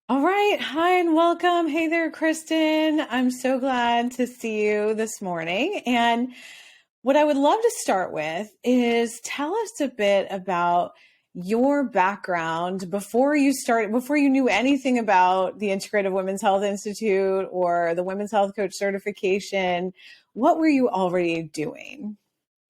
All right. Hi and welcome. Hey there, Kristen. I'm so glad to see you this morning. And what I would love to start with is tell us a bit about your background before you knew anything about the Integrative Women's Health Institute or the Women's Health Coach certification. What were you already doing?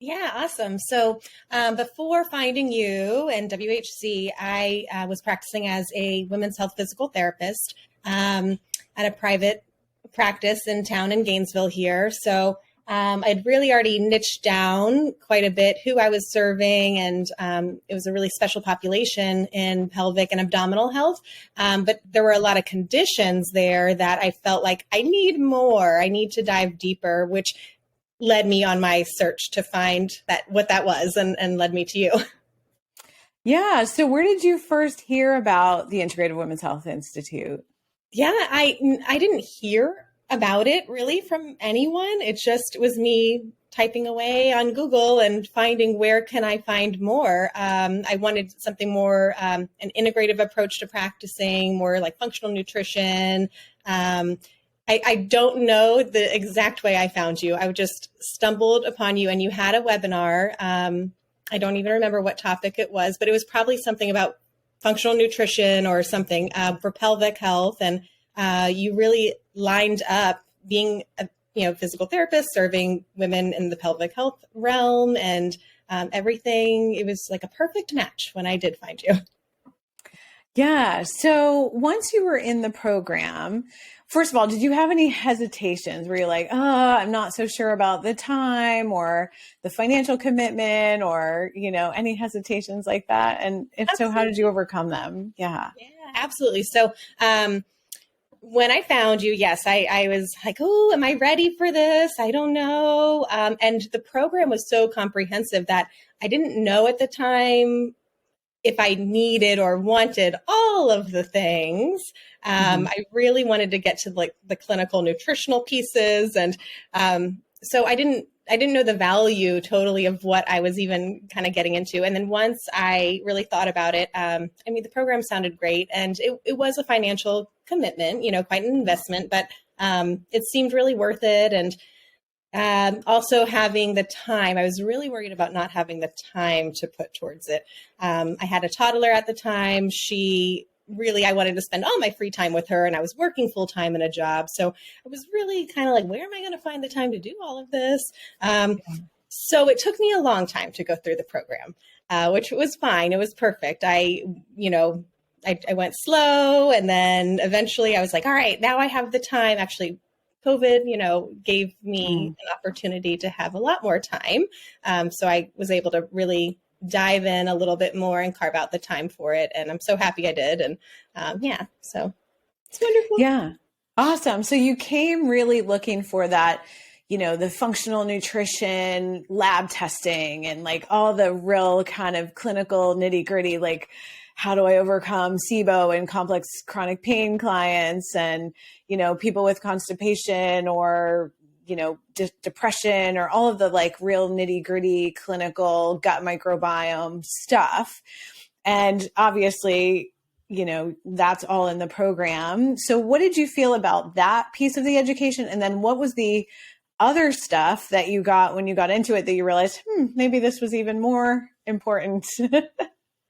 Yeah, awesome. So before finding you and WHC, I was practicing as a women's health physical therapist at a private practice in town in Gainesville here. So I'd really already niched down quite a bit who I was serving, and it was a really special population in pelvic and abdominal health. But there were a lot of conditions there that I felt like I need more. I need to dive deeper, which led me on my search to find that what that was and led me to you. Yeah. So where did you first hear about the Integrative Women's Health Institute? Yeah, I didn't hear about it really from anyone. It just was me typing away on Google and finding where can I find more. I wanted something more an integrative approach to practicing, more like functional nutrition. I don't know the exact way I found you. I just stumbled upon you and you had a webinar. I don't even remember what topic it was, but it was probably something about functional nutrition or something for pelvic health. And you really lined up being a physical therapist, serving women in the pelvic health realm and everything. It was like a perfect match when I did find you. Yeah. So once you were in the program, first of all, did you have any hesitations where you're like, oh, I'm not so sure about the time or the financial commitment or, any hesitations like that? And if so, how did you overcome them? Yeah. Yeah, absolutely. So when I found you, yes, I was like, oh, am I ready for this? I don't know. And the program was so comprehensive that I didn't know at the time if I needed or wanted all of the things. I really wanted to get to like the clinical nutritional pieces. And so I didn't know the value totally of what I was even kind of getting into. And then once I really thought about it, the program sounded great and it was a financial commitment, quite an investment, but it seemed really worth it. And also having the time, I was really worried about not having the time to put towards it. I had a toddler at the time. I wanted to spend all my free time with her and I was working full time in a job. So I was really kind of like, where am I going to find the time to do all of this? So it took me a long time to go through the program, which was fine. It was perfect. I went slow and then eventually I was like, all right, now I have the time. Actually, COVID, gave me an opportunity to have a lot more time. So I was able to really dive in a little bit more and carve out the time for it. And I'm so happy I did. And so it's wonderful. Yeah. Awesome. So you came really looking for that, the functional nutrition lab testing and like all the real kind of clinical nitty gritty, like how do I overcome SIBO and complex chronic pain clients and, people with constipation or, depression or all of the like real nitty gritty clinical gut microbiome stuff. And obviously, that's all in the program. So what did you feel about that piece of the education? And then what was the other stuff that you got when you got into it that you realized, maybe this was even more important?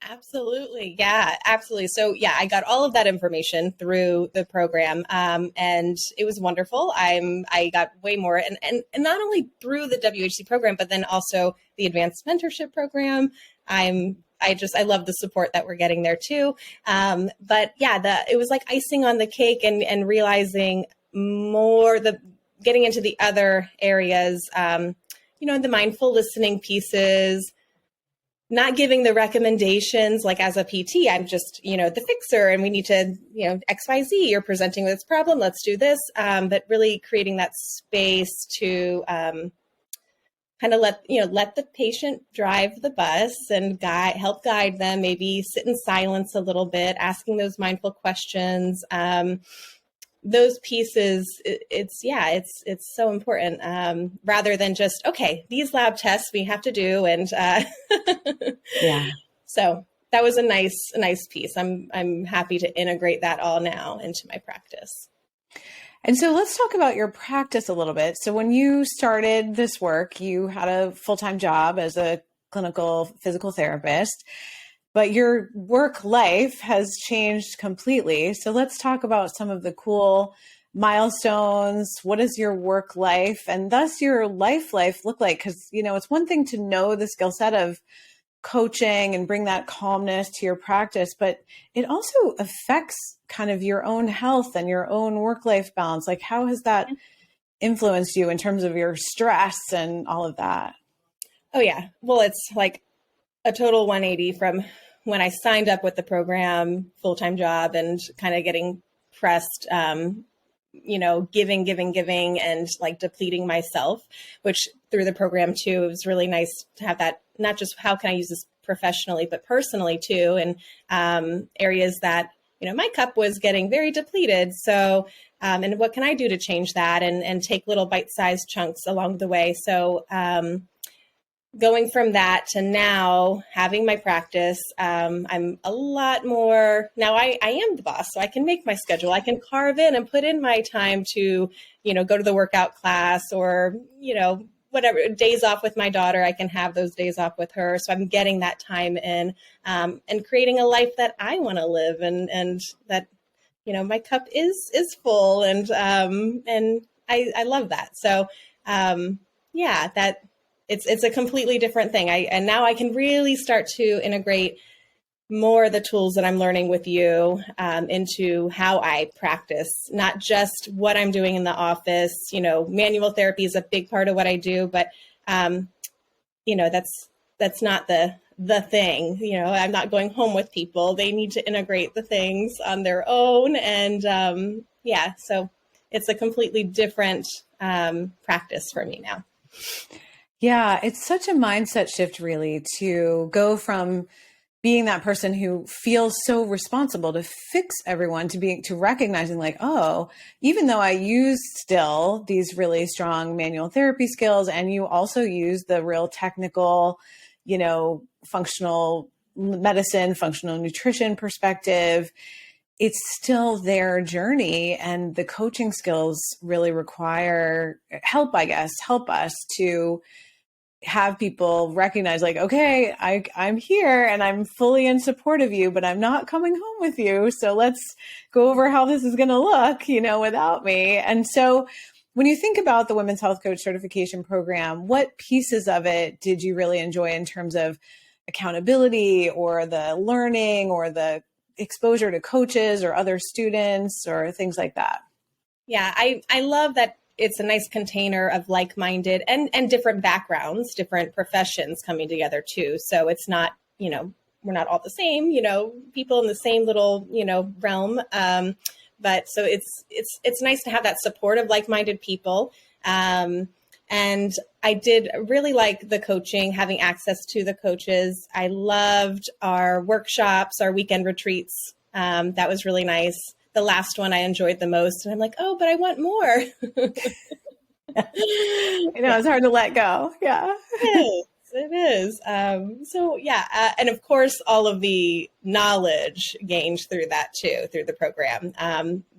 Absolutely. Yeah, absolutely. So I got all of that information through the program. And it was wonderful. I got way more and not only through the WHC program, but then also the advanced mentorship program. I love the support that we're getting there too. But it was like icing on the cake and realizing more, getting into the other areas, the mindful listening pieces, not giving the recommendations like as a PT, I'm just, the fixer and we need to, XYZ, you're presenting with this problem, let's do this. But really creating that space to kind of let the patient drive the bus and help guide them, maybe sit in silence a little bit, asking those mindful questions. Those pieces, it's so important rather than just, okay, these lab tests we have to do. And Yeah. so that was a nice piece. I'm happy to integrate that all now into my practice. And so let's talk about your practice a little bit. So when you started this work, you had a full-time job as a clinical physical therapist, but your work life has changed completely. So let's talk about some of the cool milestones. What does your work life and thus your life look like? Because, it's one thing to know the skill set of coaching and bring that calmness to your practice, but it also affects kind of your own health and your own work-life balance. Like, how has that influenced you in terms of your stress and all of that? Oh yeah. Well, it's like a total 180 from when I signed up with the program, full-time job, and kind of getting pressed, giving and like depleting myself, which through the program too, it was really nice to have that, not just how can I use this professionally, but personally too. And areas that, my cup was getting very depleted. So, and what can I do to change that and take little bite-sized chunks along the way. So, going from that to now having my practice, I'm a lot more, now I am the boss, so I can make my schedule. I can carve in and put in my time to, go to the workout class or, whatever, days off with my daughter, I can have those days off with her. So I'm getting that time in and creating a life that I want to live and that, my cup is full and I love that. So that it's a completely different thing. And now I can really start to integrate more of the tools that I'm learning with you into how I practice, not just what I'm doing in the office. Manual therapy is a big part of what I do, but that's not the thing. I'm not going home with people. They need to integrate the things on their own. And so it's a completely different practice for me now. Yeah, it's such a mindset shift, really, to go from being that person who feels so responsible to fix everyone to recognizing like, oh, even though I use still these really strong manual therapy skills, and you also use the real technical, functional medicine, functional nutrition perspective, it's still their journey. And the coaching skills really help us to have people recognize like, okay, I'm here and I'm fully in support of you, but I'm not coming home with you. So let's go over how this is going to look, without me. And so when you think about the Women's Health Coach Certification Program, what pieces of it did you really enjoy in terms of accountability or the learning or the exposure to coaches or other students or things like that? Yeah, I love that it's a nice container of like-minded and different backgrounds, different professions coming together too. So it's not, we're not all the same, people in the same little, realm. But so it's nice to have that support of like-minded people. And I did really like the coaching, having access to the coaches. I loved our workshops, our weekend retreats. That was really nice. The last one I enjoyed the most. And I'm like, oh, but I want more. It's hard to let go. Yeah. It is. And of course, all of the knowledge gained through that too, through the program,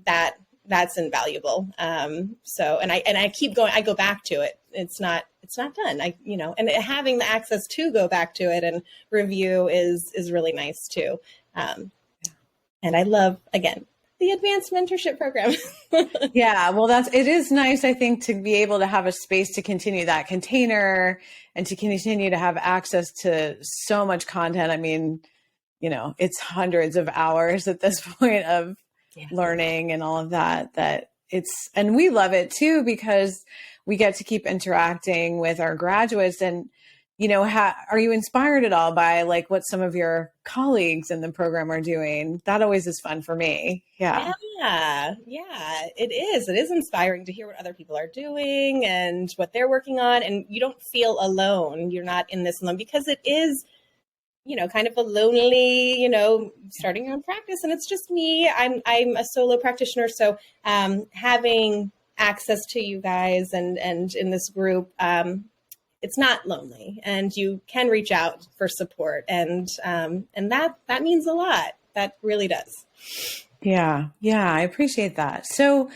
that's invaluable. And I keep going, I go back to it. It's not done. And having the access to go back to it and review is really nice too. And I love, again, the advanced mentorship program. Yeah, well, it is nice, I think, to be able to have a space to continue that container and to continue to have access to so much content. I mean, it's hundreds of hours at this point of learning and all of that, and we love it too, because we get to keep interacting with our graduates. And, are you inspired at all by like what some of your colleagues in the program are doing? That always is fun for me. Yeah, it is. It is inspiring to hear what other people are doing and what they're working on. And you don't feel alone. You're not in this alone, because it is, kind of a lonely, starting your own practice. And it's just me. I'm a solo practitioner. So having access to you guys and in this group, it's not lonely, and you can reach out for support. And that means a lot. That really does. Yeah. Yeah. I appreciate that. So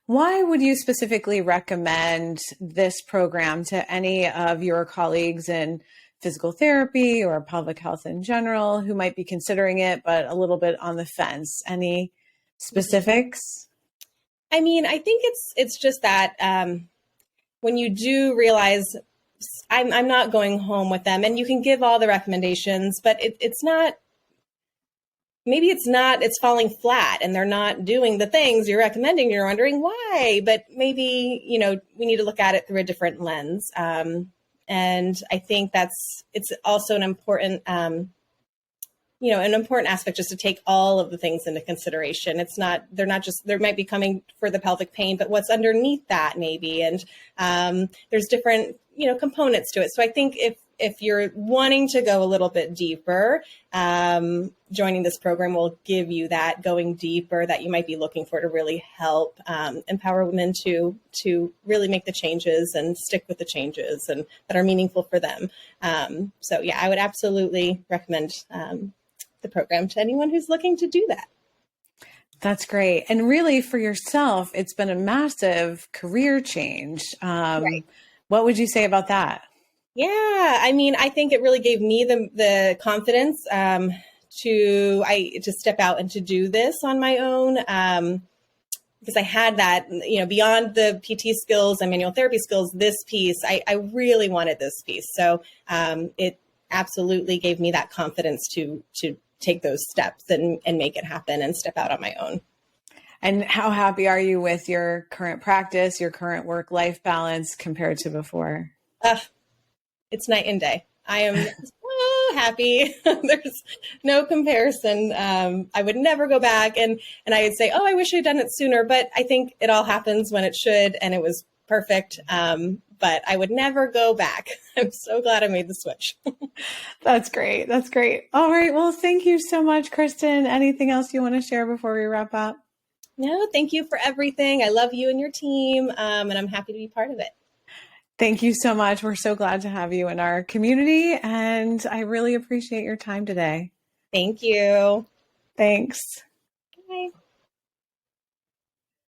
why would you specifically recommend this program to any of your colleagues in physical therapy or pelvic health in general who might be considering it, but a little bit on the fence? Any specifics? I mean, I think it's just that when you do realize I'm not going home with them, and you can give all the recommendations, but it's not, maybe it's falling flat and they're not doing the things you're recommending. You're wondering why, but maybe, we need to look at it through a different lens. And I think it's also an important, an important aspect, just to take all of the things into consideration. They're not just, they might be coming for the pelvic pain, but what's underneath that maybe. And there's different, components to it. So I think if you're wanting to go a little bit deeper, joining this program will give you that going deeper that you might be looking for to really help empower women to really make the changes and stick with the changes and that are meaningful for them. So yeah, I would absolutely recommend the program to anyone who's looking to do that. That's great. And really for yourself, it's been a massive career change. Right. What would you say about that? Yeah, I mean, I think it really gave me the confidence to step out and to do this on my own, because I had that, beyond the PT skills and manual therapy skills, this piece, I really wanted this piece. So it absolutely gave me that confidence to take those steps and make it happen and step out on my own. And how happy are you with your current practice, your current work-life balance compared to before? It's night and day. I am so happy. There's no comparison. I would never go back. And I would say, oh, I wish I'd done it sooner. But I think it all happens when it should. And it was perfect. But I would never go back. I'm so glad I made the switch. That's great. That's great. All right. Well, thank you so much, Kristen. Anything else you want to share before we wrap up? No, thank you for everything. I love you and your team. And I'm happy to be part of it. Thank you so much. We're so glad to have you in our community, and I really appreciate your time today. Thank you. Thanks. Bye.